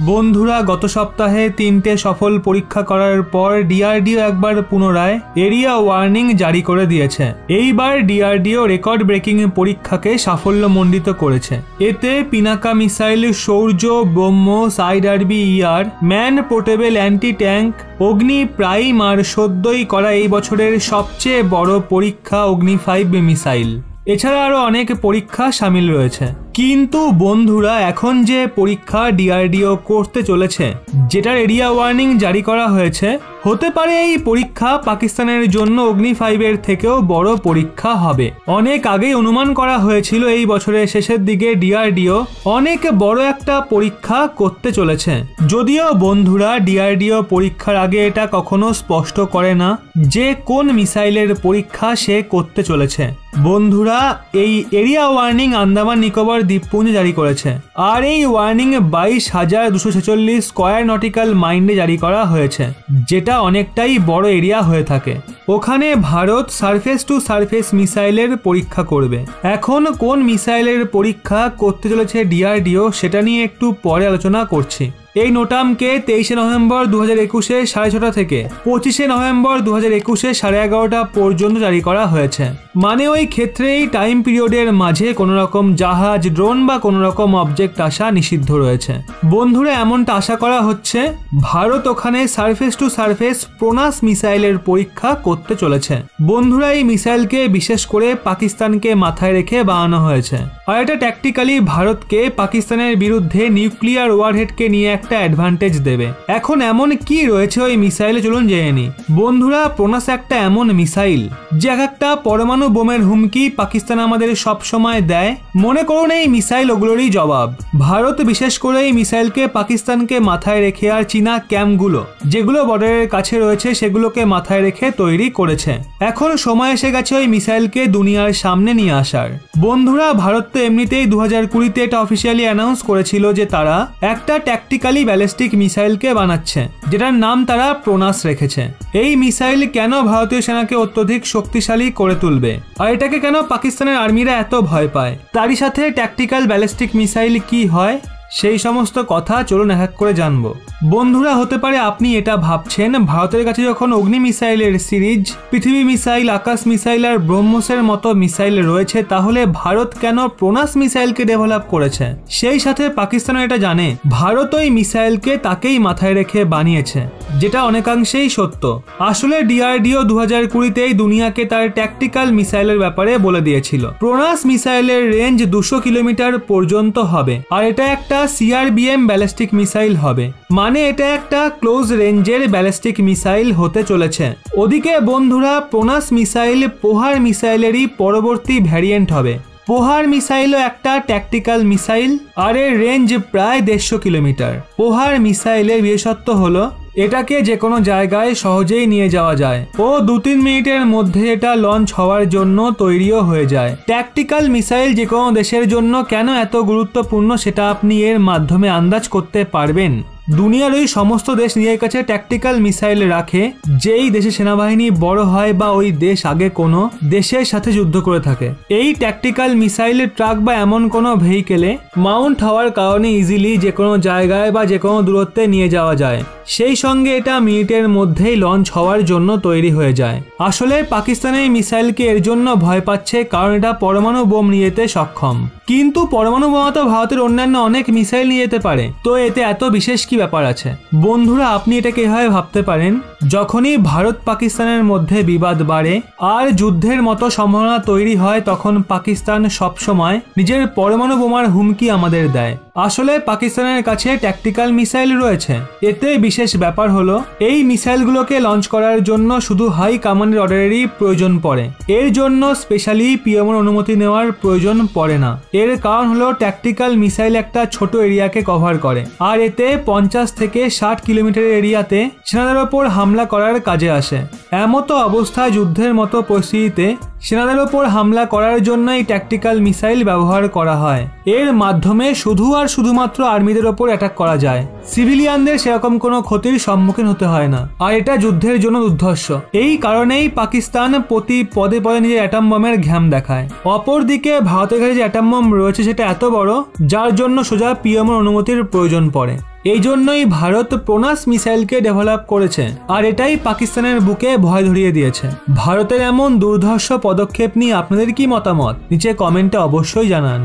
বন্ধুরা, গত সপ্তাহে 3টে সফল পরীক্ষা করার পর ডিআরডিও একবার পুনরায় এরিয়া ওয়ার্নিং জারি করে দিয়েছে। এইবার ডিআরডিও রেকর্ড ব্রেকিং পরীক্ষাকে সাফল্যমণ্ডিত করেছে। এতে Pinaka missile, Shaurya, BrahMos, IRBER, man portable anti tank, Agni prime আর সদ্যই করা এই বছরের সবচেয়ে বড় পরীক্ষা অগ্নি 5 মিসাইল। এছাড়া আরো অনেক পরীক্ষা সামিল রয়েছে। কিন্তু বন্ধুরা, এখন যে পরীক্ষা ডিআরডিও করতে চলেছে, যেটার এরিয়া ওয়ার্নিং জারি করা হয়েছে, হতে পারে এই পরীক্ষা পাকিস্তানের জন্য অগ্নি 5 এর থেকেও বড় পরীক্ষা হবে। অনেক আগেই অনুমান করা হয়েছিল এই বছরের শেষের দিকে ডিআরডিও অনেক বড় একটা পরীক্ষা করতে চলেছে। যদিও বন্ধুরা, ডিআরডিও পরীক্ষার আগে এটা কখনো স্পষ্ট করে না যে কোন মিসাইলের পরীক্ষা সে করতে চলেছে। বন্ধুরা, এই এরিয়া ওয়ার্নিং আন্দামান নিকোবর দ্বীপপুঞ্জ জারি করেছে, আর এই ওয়ার্নিং 22,246 স্কয়ার নটিক্যাল মাইলে জারি করা হয়েছে, যেটা অনেকটাই বড় এরিয়া হয়ে থাকে। ওখানে ভারত সারফেস টু সারফেস মিসাইলের পরীক্ষা করবে। এখন কোন মিসাইলের পরীক্ষা করতে চলেছে ডিআরডিও, সেটা নিয়ে একটু পরে আলোচনা করছি। এই নোটামকে 23 নভেম্বর 2021 6:30 থেকে 25 নভেম্বর 2021 11:30 পর্যন্ত জারি করা হয়েছে। মানে ওই ক্ষেত্রে এই টাইম পিরিয়ডের মাঝে কোনো রকম জাহাজ, ড্রোন বা কোনো রকম অবজেক্ট আসা নিষিদ্ধ রয়েছে। বন্ধুরা, এমনটা আশা করা হচ্ছে ভারত ওখানে সারফেস টু সারফেস প্রোনাস মিসাইলের পরীক্ষা করতে চলেছে। বন্ধুরা, এই মিসাইলকে বিশেষ করে পাকিস্তানকে মাথায় রেখে বানানো হয়েছে, আর এটা ট্যাকটিক্যালি ভারতকে পাকিস্তানের বিরুদ্ধে নিউক্লিয়ার ওয়ারহেডকে নিয়ে একটা অ্যাডভান্টেজ দেবে। এখন এমন কি রয়েছে ওই মিসাইলে, চলুন জেনে নিই। বন্ধুরা, প্রোনাস একটা এমন মিসাইল যে একটা পরমাণু বোমের হুমকি পাকিস্তান আমাদের সব সময় দেয়। মনে করুন এই মিসাইল ওগুলোরই জবাব। ভারত বিশেষ করে এই মিসাইলকে পাকিস্তানকে মাথায় রেখে আর চীনা ক্যাম্পগুলো যেগুলো বর্ডারের কাছে রয়েছে সেগুলোকে মাথায় রেখে তৈরি করেছে। এখন সময় এসে গেছে ওই মিসাইলকে দুনিয়ার সামনে নিয়ে আসার। বন্ধুরা, ভারত তো এমনিতেই 2020-তে এটা অফিসিয়ালি অ্যানাউন্স করেছিল যে তারা একটা ট্যাকটিক্যালি ব্যালিস্টিক মিসাইলকে বানাচ্ছে, যেটার নাম তারা প্রোনাস রেখেছে। এই মিসাইল কেন ভারতীয় সেনাকে অত্যধিক শক্তিশালী করে তুলবে, আর এটাকে কেন পাকিস্তানের আর্মিরা এত ভয় পায়, তারই সাথে ট্যাকটিক্যাল ব্যালিস্টিক মিসাইল কি হয়, সেই সমস্ত কথা চলুন এক এক করে জানবো। বন্ধুরা, হতে পারে আপনি এটা ভাবছেন, ভারতের কাছে যখন অগ্নি মিসাইলের সিরিজ, পৃথিবী মিসাইল, আকাশ মিসাইল আর ব্রহ্মোসের মতো মিসাইল রয়েছে, তাহলে ভারত কেন প্রোনাস মিসাইলকে ডেভেলপ করেছে? সেই সাথে পাকিস্তান এটা জানে ভারত ওই মিসাইলকে তাকেই মাথায় রেখে বানিয়েছে, যেটা অনেকাংশেই সত্য। আসলে ডিআরডিও 2020-তেই দুনিয়াকে তার ট্যাকটিক্যাল মিসাইলের ব্যাপারে বলে দিয়েছিল। প্রোনাস মিসাইলের রেঞ্জ 200 কিলোমিটার পর্যন্ত হবে, আর এটা একটা CRBM ব্যালিস্টিক মিসাইল হবে। মানে এটা একটা ক্লোজ রেঞ্জের ব্যালিস্টিক মিসাইল হতে চলেছে। ওদিকে বন্ধুরা, প্রোনাস মিসাইল পোহার মিসাইলেরই পরবর্তী ভ্যারিয়েন্ট হবে। পোহার মিসাইলও একটা ট্যাকটিক্যাল মিসাইল, আর এর রেঞ্জ প্রায় 150 কিলোমিটার। পোহার মিসাইলের বিশেষত্ব হলো এটাকে যে কোনো জায়গায় সহজেই নিয়ে যাওয়া যায় ও 2-3 মিনিটের মধ্যে এটা লঞ্চ হওয়ার জন্য তৈরিও হয়ে যায়। ট্যাকটিক্যাল মিসাইল যে কোনো দেশের জন্য কেন এত গুরুত্বপূর্ণ সেটা আপনি এর মাধ্যমে আন্দাজ করতে পারবেন। দুনিয়ার ওই সমস্ত দেশ নিজের কাছে ট্যাকটিক্যাল মিসাইল রাখে যেই দেশে সেনাবাহিনী বড় হয় বা ওই দেশ আগে কোনো দেশের সাথে যুদ্ধ করে থাকে। এই ট্যাকটিক্যাল মিসাইল ট্রাক বা এমন কোনো ভেহিকেলে মাউন্ট হওয়ার কারণে ইজিলি যে কোনো জায়গায় বা যে কোনো দূরত্বে নিয়ে যাওয়া যায়। সেই সঙ্গে এটা মিনিটের মধ্যেই লঞ্চ হওয়ার জন্য তৈরি হয়ে যায়। আসলে পাকিস্তান এই মিসাইলকে এর জন্য ভয় পাচ্ছে কারণ এটা পরমাণু বোম নিয়ে যেতে সক্ষম। কিন্তু পরমাণু বোমা তো ভারতের অন্যান্য অনেক মিসাইল নিয়ে যেতে পারে, তো এতে এত বিশেষ কি ব্যাপার আছে? বন্ধুরা, আপনি এটাকে এভাবে ভাবতে পারেন, যখনই ভারত পাকিস্তানের মধ্যে বিবাদ বাড়ে আর যুদ্ধের মতো সম্ভাবনা তৈরি হয়, তখন পাকিস্তান সবসময় নিজের পরমাণু বোমার হুমকি আমাদের দেয়। আসলে পাকিস্তানের কাছে ট্যাকটিক্যাল মিসাইল রয়েছে। এতে বিশেষ ব্যাপার হলো এই মিসাইলগুলোকে লঞ্চ করার জন্য শুধু হাই কমান্ডের অর্ডারেরই প্রয়োজন পড়ে, এর জন্য স্পেশালি পিএমওর অনুমতি নেওয়ার প্রয়োজন পড়ে না। এর কারণ হলো ট্যাকটিক্যাল মিসাইল একটা ছোট এরিয়াকে কভার করে, আর এতে 50 থেকে 60 কিলোমিটারের এরিয়াতে সেনাদের ওপর হামলা করার কাজে আসে। এমতো অবস্থায় যুদ্ধের মতো পরিস্থিতিতে সেনাদের ওপর হামলা করার জন্য এই ট্যাকটিক্যাল মিসাইল ব্যবহার করা হয়। এর মাধ্যমে শুধু আর শুধুমাত্র আর্মিদের ওপর অ্যাটাক করা যায়, সিভিলিয়ানদের সেরকম কোনো ক্ষতির সম্মুখীন হতে হয় না, আর এটা যুদ্ধের জন্য দুর্ধর্ষ। এই কারণেই পাকিস্তান প্রতি পদে পদে নিজের অ্যাটম বোমের ঘ্যাম দেখায়। অপরদিকে ভারতের কাছে যে অ্যাটম বোম রয়েছে সেটা এত বড় যার জন্য সোজা পিএমওর অনুমতির প্রয়োজন পড়ে। এই জন্যই ভারত প্রনাস মিসাইলকে ডেভেলপ করেছে, আর এটাই পাকিস্তানের বুকে ভয় ধরিয়ে দিয়েছে। ভারতের এমন দুর্ধর্ষ পদক্ষেপ নিয়ে আপনাদের কি মতামত নিচে কমেন্টে অবশ্যই জানান।